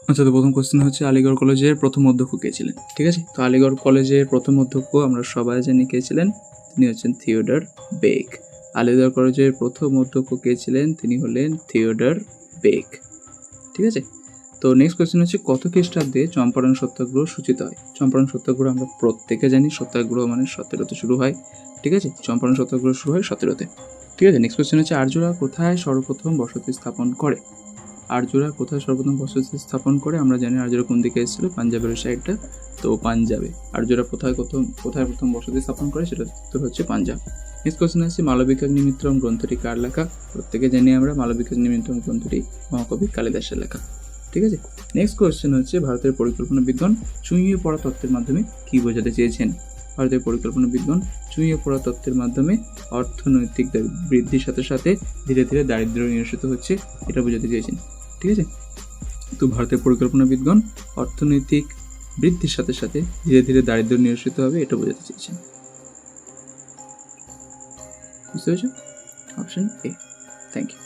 আচ্ছা, তো প্রথম কোশ্চেন হচ্ছে আলিগড় কলেজের প্রথম অধ্যক্ষ কে ছিলেন? ঠিক আছে, তো আলিগড় কলেজের প্রথম অধ্যক্ষ আমরা সবাই জানি কে ছিলেন, তিনি হচ্ছেন থিওডর বেক। আলিগড় কলেজের প্রথম অধ্যক্ষ কে ছিলেন? তিনি হলেন থিওডর বেক। ঠিক আছে, তো নেক্সট কোয়েশ্চেন হচ্ছে কত খ্রিস্টাব্দে চম্পারণ সত্যাগ্রহ সূচিত হয়? চম্পারণ সত্যাগ্রহ আমরা প্রত্যেকে জানি, সত্যাগ্রহ মানে 17তে শুরু হয়। ঠিক আছে, চম্পারণ সত্যাগ্রহ শুরু হয় 17তে। ঠিক আছে, নেক্সট কোয়েশ্চেন হচ্ছে আর্যরা কোথায় সর্বপ্রথম বসতি স্থাপন করে? আর্যরা কোথায় সর্বপ্রথম বসতি স্থাপন করে? আমরা জানি আর্যরা কোন দিকে এসেছিল, পাঞ্জাবের সাইডটা, তো পাঞ্জাবে। আর্যরা কোথায় প্রথম বসতি স্থাপন করে, সেটা উত্তর হচ্ছে পাঞ্জাব। নেক্সট কোয়েশ্চেন আছে মালবিকাগ্নিমিত্রম গ্রন্থটি কার লেখা? প্রত্যেকে জানি আমরা মালবিকাগ্নিমিত্রম গ্রন্থটি মহাকবি কালিদাসের লেখা। ঠিক আছে, নেক্সট কোয়েশ্চেন হচ্ছে ভারতের পরিকল্পনা বিজ্ঞান চুঁইয়ে পড়া তত্ত্বের মাধ্যমে কী বোঝাতে চেয়েছেন? ভারতের পরিকল্পনা বিজ্ঞান চুঁইয়ে পড়া তত্ত্বের মাধ্যমে অর্থনৈতিক বৃদ্ধির সাথে সাথে ধীরে ধীরে দারিদ্র্য নিরসিত হচ্ছে, এটা বোঝাতে চেয়েছেন। ঠিক আছে, তো ভারতের পরিকল্পনা বিজ্ঞান অর্থনৈতিক বৃদ্ধির সাথে সাথে ধীরে ধীরে দারিদ্র্য নিরসিত হবে, এটা বোঝাতে চেয়েছেন। বুঝতে পেরেছো? Option A. Thank you.